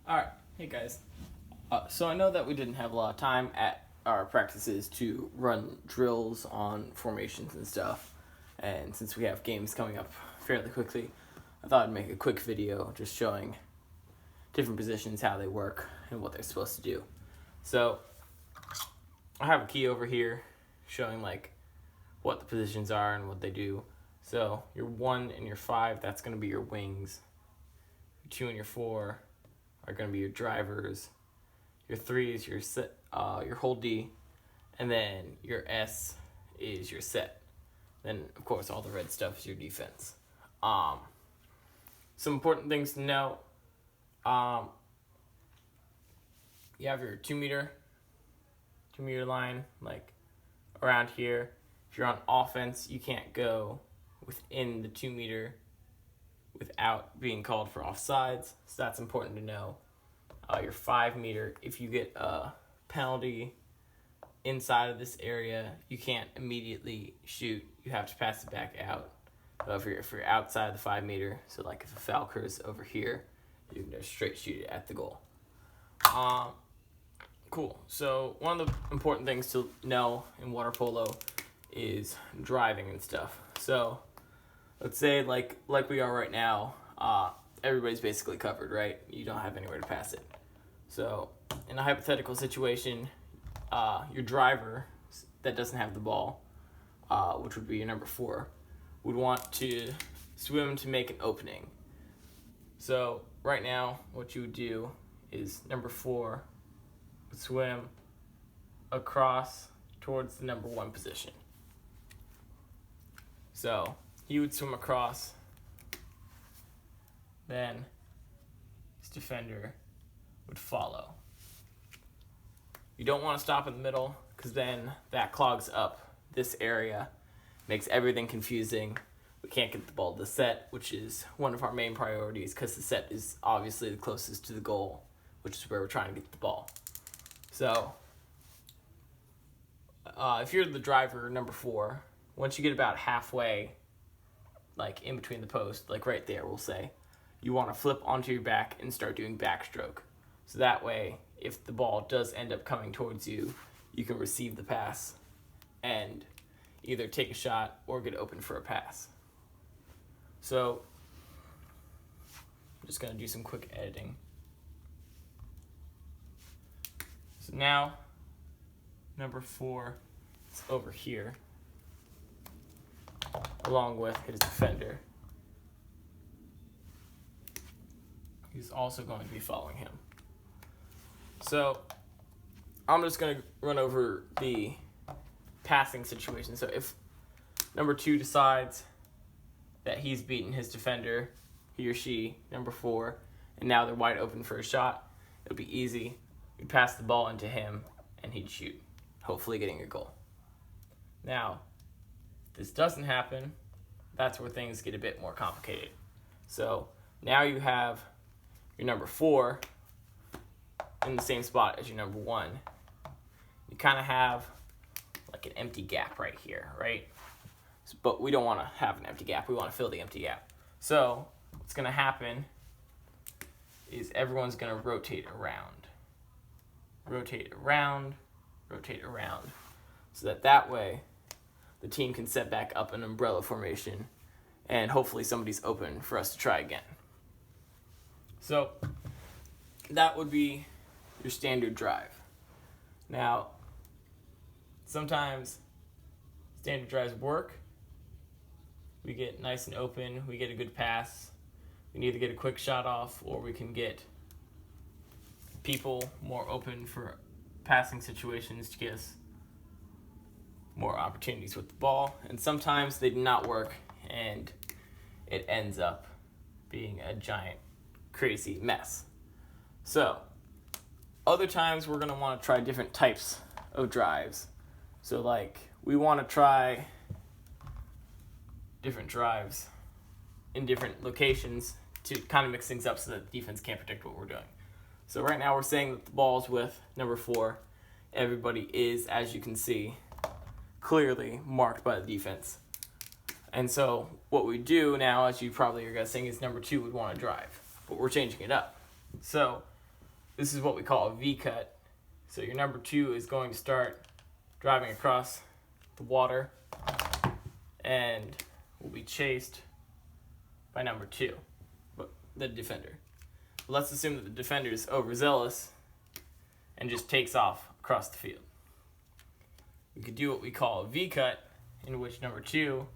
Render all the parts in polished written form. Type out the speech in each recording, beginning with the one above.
Alright, hey guys. So I know that we didn't have a lot of time at our practices to run drills on formations and stuff, and since we have games coming up fairly quickly, I thought I'd make a quick video just showing different positions, how they work, and what they're supposed to do. So I have a key over here showing like what the positions are and what they do. So your 1 and your 5, that's going to be your wings. Your 2 and your 4 are going to be your drivers. Your 3 is your set, your hold D, and then your S is your set. Then of course all the red stuff is your defense. Some important things to know. You have your 2 meter line, like around here. If you're on offense, you can't go within the 2 meter without being called for offsides, so that's important to know. Your 5 meter, if you get a penalty inside of this area, you can't immediately shoot. You have to pass it back out. If you're outside the 5 meter, so like if a foul occurs over here, you can just straight shoot it at the goal. Cool. So one of the important things to know in water polo is driving and stuff. So let's say like we are right now, everybody's basically covered, right? You don't have anywhere to pass it. So in a hypothetical situation, your driver that doesn't have the ball, which would be your number 4, would want to swim to make an opening. So right now, what you would do is number 4 would swim across towards the number 1 position. So he would swim across, then his defender would follow. You don't want to stop in the middle because then that clogs up this area, makes everything confusing. We can't get the ball to the set, which is one of our main priorities because the set is obviously the closest to the goal, which is where we're trying to get the ball. So if you're the driver, number 4, once you get about halfway, like in between the post, like right there, we'll say, you want to flip onto your back and start doing backstroke. So that way, if the ball does end up coming towards you, you can receive the pass and either take a shot or get open for a pass. So I'm just going to do some quick editing. So now, number 4 is over here, along with his defender. He's also going to be following him. So I'm just going to run over the passing situation. So if number 2 decides that he's beaten his defender, he or she, number 4, and now they're wide open for a shot, it'll be easy. You'd pass the ball into him, and he'd shoot, hopefully getting a goal. Now, if this doesn't happen, that's where things get a bit more complicated. So now you have your number 4 in the same spot as your number 1. You kind of have like an empty gap right here, right? But we don't want to have an empty gap. We want to fill the empty gap. So what's going to happen is everyone's going to rotate around, so that way the team can set back up an umbrella formation and hopefully somebody's open for us to try again. So that would be your standard drive. Now, sometimes standard drives work. We get nice and open, we get a good pass. We can either get a quick shot off or we can get people more open for passing situations to get us more opportunities with the ball. And sometimes they do not work and it ends up being a giant, crazy mess. So other times we're going to want to try different types of drives. So like we want to try different drives in different locations to kind of mix things up so that the defense can't predict what we're doing. So right now we're saying that the ball's with number 4. Everybody is, as you can see, clearly marked by the defense. And so what we do now, as you probably are guessing, is number 2 would want to drive. But we're changing it up. So this is what we call a V-cut. So your number 2 is going to start driving across the water and will be chased by number 2, the defender. Let's assume that the defender is overzealous and just takes off across the field. We could do what we call a V-cut, in which number 2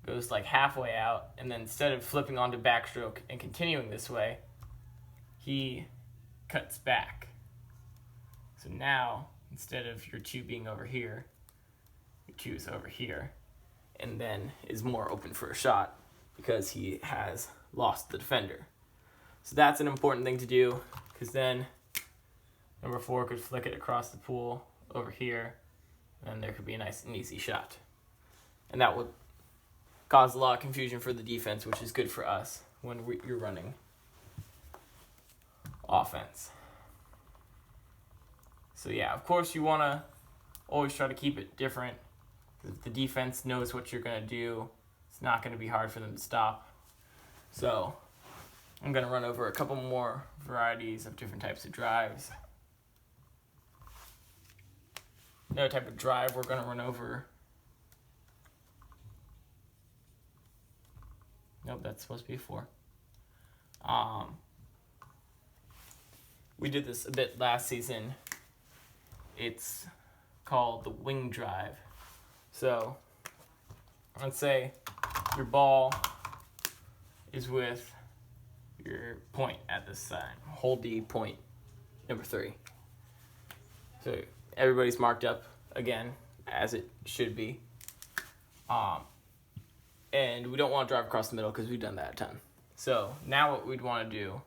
goes like halfway out, and then instead of flipping onto backstroke and continuing this way, he cuts back. So now, instead of your 2 being over here, your 2 is over here, and then is more open for a shot because he has lost the defender. So that's an important thing to do, because then number 4 could flick it across the pool over here, and there could be a nice and easy shot. And that would cause a lot of confusion for the defense, which is good for us when you're running offense. So yeah, of course you want to always try to keep it different. If the defense knows what you're going to do, it's not going to be hard for them to stop. So I'm going to run over a couple more varieties of different types of drives. Another type of drive we're going to run over. Nope, that's supposed to be a 4. We did this a bit last season. It's called the wing drive. So let's say your ball is with your point at this side. Hold D point number 3. So everybody's marked up again, as it should be. And we don't want to drive across the middle because we've done that a ton. So now what we'd want to do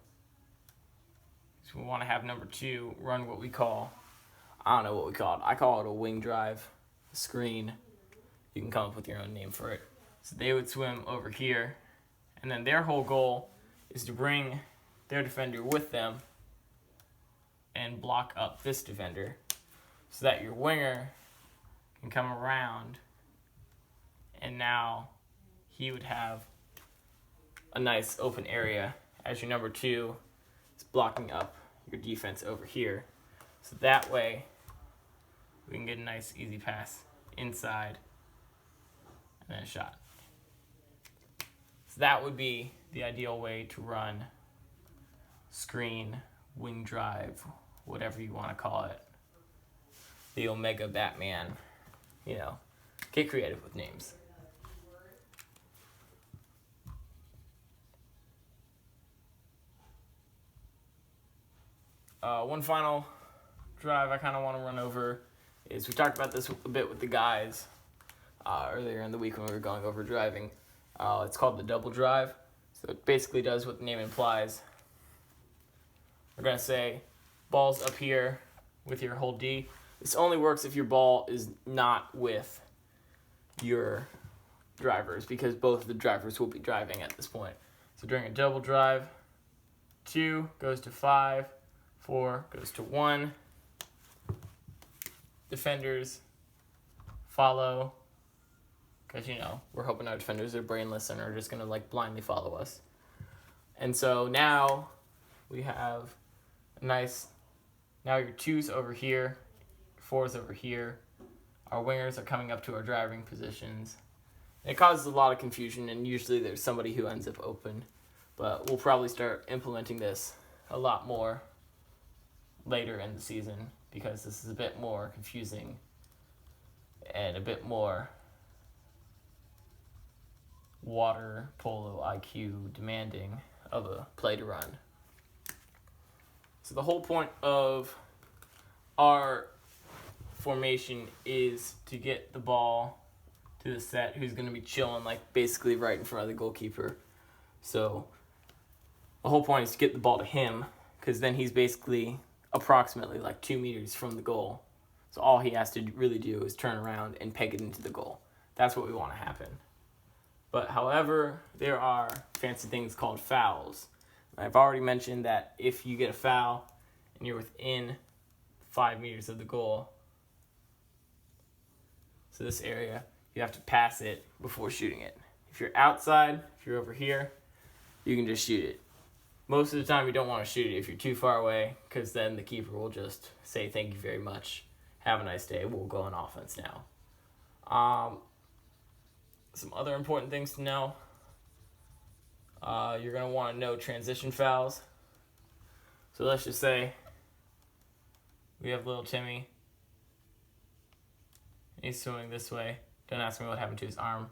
is we want to have number 2 run what we call, I don't know what we call it. I call it a wing drive, a screen. You can come up with your own name for it. So they would swim over here, and then their whole goal is to bring their defender with them and block up this defender so that your winger can come around, and now he would have a nice open area as your number 2 is blocking up your defense over here. So that way we can get a nice easy pass inside and then a shot. So that would be the ideal way to run screen, wing drive, whatever you want to call it. The Omega Batman, get creative with names. One final drive I kind of want to run over is, we talked about this a bit with the guys earlier in the week when we were going over driving. It's called the double drive. So it basically does what the name implies. We're going to say ball's up here with your hold D. This only works if your ball is not with your drivers, because both of the drivers will be driving at this point. So during a double drive, 2 goes to 5, 4 goes to 1. Defenders follow, because we're hoping our defenders are brainless and are just going to blindly follow us. And so now we have now your 2's over here, 4's over here. Our wingers are coming up to our driving positions. It causes a lot of confusion, and usually there's somebody who ends up open. But we'll probably start implementing this a lot more later in the season, because this is a bit more confusing and a bit more water polo IQ demanding of a play to run. So the whole point of our formation is to get the ball to the set who's going to be chilling basically right in front of the goalkeeper. So the whole point is to get the ball to him, because then he's basically approximately 2 meters from the goal. So all he has to really do is turn around and peg it into the goal. That's what we want to happen. But however, there are fancy things called fouls. I've already mentioned that if you get a foul and you're within 5 meters of the goal, so this area, you have to pass it before shooting it. If you're outside, if you're over here, you can just shoot it. most of the time you don't want to shoot it if you're too far away, because then the keeper will just say thank you very much, have a nice day, we'll go on offense now. Some other important things to know. You're going to want to know transition fouls. So let's just say we have little Timmy. He's swimming this way. Don't ask me what happened to his arm.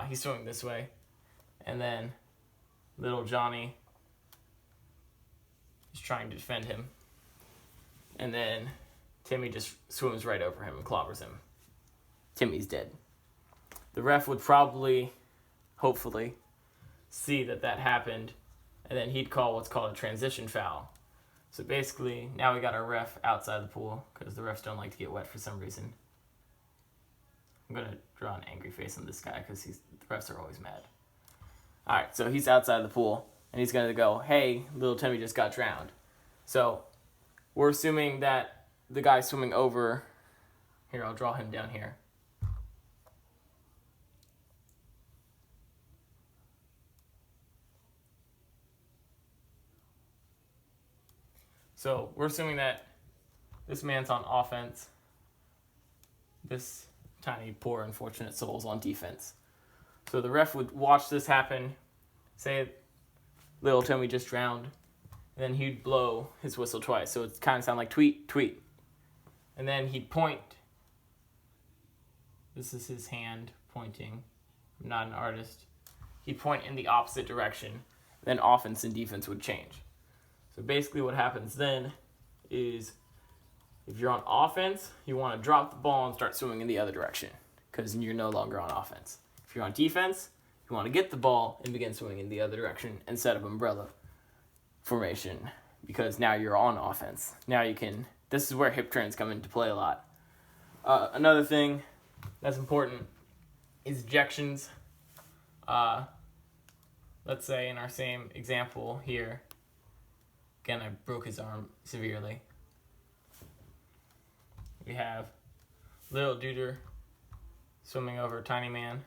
He's swimming this way. And then little Johnny is trying to defend him. And then Timmy just swims right over him and clobbers him. Timmy's dead. The ref would probably, hopefully, see that happened, and then he'd call what's called a transition foul. So basically, now we got our ref outside the pool, because the refs don't like to get wet for some reason. I'm going to draw an angry face on this guy, because the refs are always mad. Alright, so he's outside the pool, and he's going to go, hey, little Timmy just got drowned. So we're assuming that the guy swimming over, here, I'll draw him down here. So we're assuming that this man's on offense. This tiny, poor, unfortunate soul's on defense. So the ref would watch this happen, say little Timmy just drowned, and then he'd blow his whistle twice. So it kind of sound like tweet, tweet. And then he'd point. This is his hand pointing. I'm not an artist. He'd point in the opposite direction. Then offense and defense would change. So basically what happens then is if you're on offense, you want to drop the ball and start swimming in the other direction because you're no longer on offense. If you're on defense, you want to get the ball and begin swimming in the other direction and set up umbrella formation because now you're on offense. Now you can, this is where hip turns come into play a lot. Another thing that's important is ejections. Let's say in our same example here, again, I broke his arm severely. We have little Duder swimming over Tiny Man.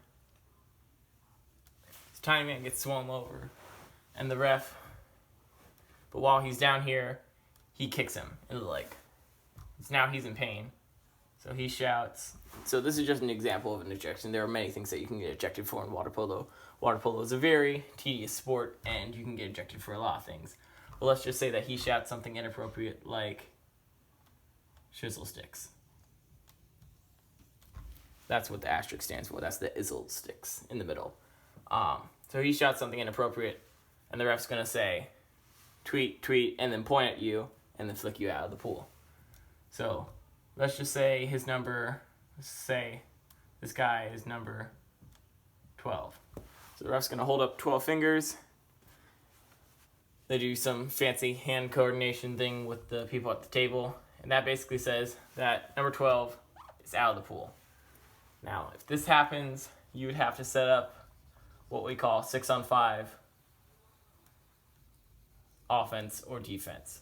This Tiny Man gets swum over, and the ref, but while he's down here, he kicks him in the leg. So now he's in pain. So he shouts. So this is just an example of an ejection. There are many things that you can get ejected for in water polo. Water polo is a very tedious sport, and you can get ejected for a lot of things. But let's just say that he shouts something inappropriate like shizzle sticks. That's what the asterisk stands for. That's the izzle sticks in the middle. So he shouts something inappropriate, and the ref's going to say, tweet, tweet, and then point at you, and then flick you out of the pool. So let's just say his number, say this guy is number 12. So the ref's going to hold up 12 fingers. They do some fancy hand coordination thing with the people at the table, and that basically says that number 12 is out of the pool. Now, if this happens, you would have to set up what we call 6-on-5 offense or defense.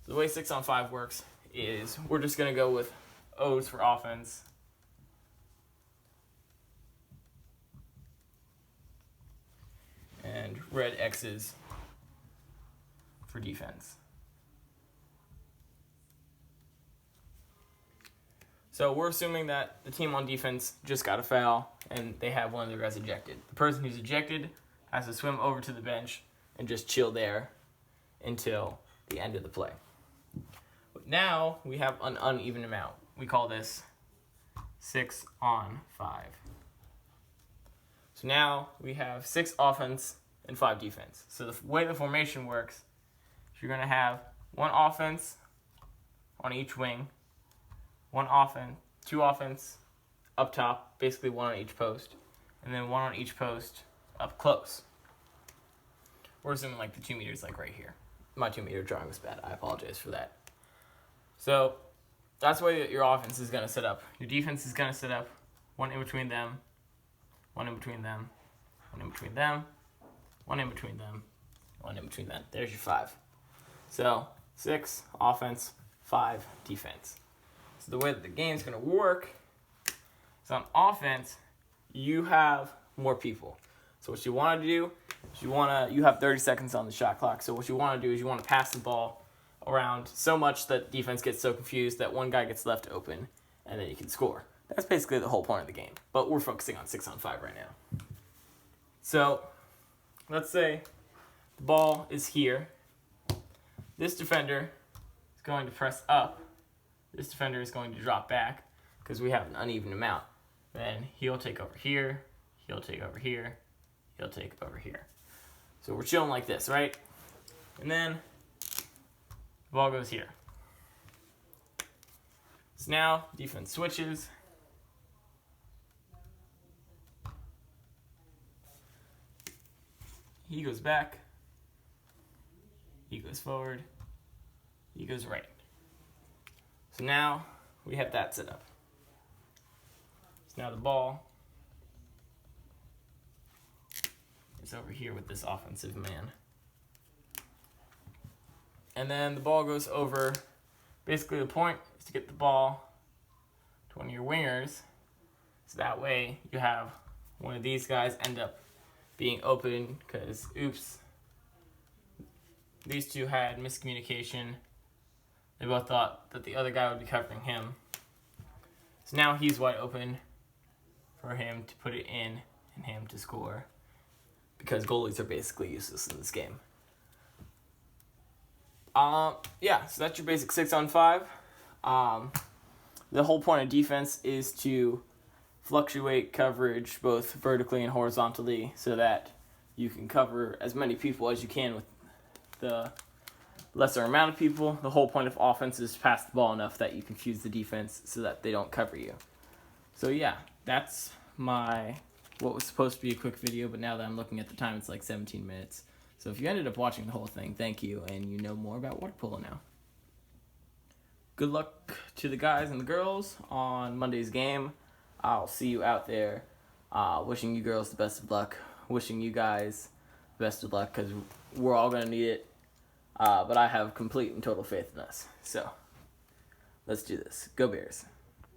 So the way 6-on-5 works is we're just going to go with O's for offense, and red X's for defense. So we're assuming that the team on defense just got a foul and they have one of their guys ejected. The person who's ejected has to swim over to the bench and just chill there until the end of the play. But now we have an uneven amount. We call this 6-on-5. So now we have 6 offense and 5 defense. So the way the formation works, you're going to have 1 offense on each wing, 1 offense, 2 offense up top, basically 1 on each post, and then 1 on each post up close. We're assuming like the 2 meters like right here. My 2 meter drawing was bad. I apologize for that. So that's the way that your offense is going to set up. Your defense is going to set up 1 in between them, 1 in between them, 1 in between them, 1 in between them, 1 in between them. There's your 5. So 6 offense, 5 defense. So the way that the game's going to work is on offense, you have more people. So what you want to do is you have 30 seconds on the shot clock. So what you want to do is you want to pass the ball around so much that defense gets so confused that one guy gets left open, and then you can score. That's basically the whole point of the game. But we're focusing on 6-on-5 right now. So let's say the ball is here. This defender is going to press up. This defender is going to drop back because we have an uneven amount. Then he'll take over here. He'll take over here. He'll take over here. So we're chilling like this, right? And then the ball goes here. So now defense switches. He goes back. He goes forward. He goes right. So now we have that set up. So now the ball is over here with this offensive man. And then the ball goes over. Basically the point is to get the ball to one of your wingers. So that way you have one of these guys end up being open because, oops, these two had miscommunication. They both thought that the other guy would be covering him. So now he's wide open for him to put it in and him to score because goalies are basically useless in this game. Yeah, so that's your basic 6-on-5. The whole point of defense is to fluctuate coverage both vertically and horizontally so that you can cover as many people as you can with the lesser amount of people. The whole point of offense is to pass the ball enough that you confuse the defense so that they don't cover you. So yeah, that's what was supposed to be a quick video, but now that I'm looking at the time, it's like 17 minutes. So if you ended up watching the whole thing, thank you, and you know more about water polo now. Good luck to the guys and the girls on Monday's game. I'll see you out there. Wishing you girls the best of luck. Wishing you guys the best of luck because we're all going to need it. But I have complete and total faith in us. So let's do this. Go Bears.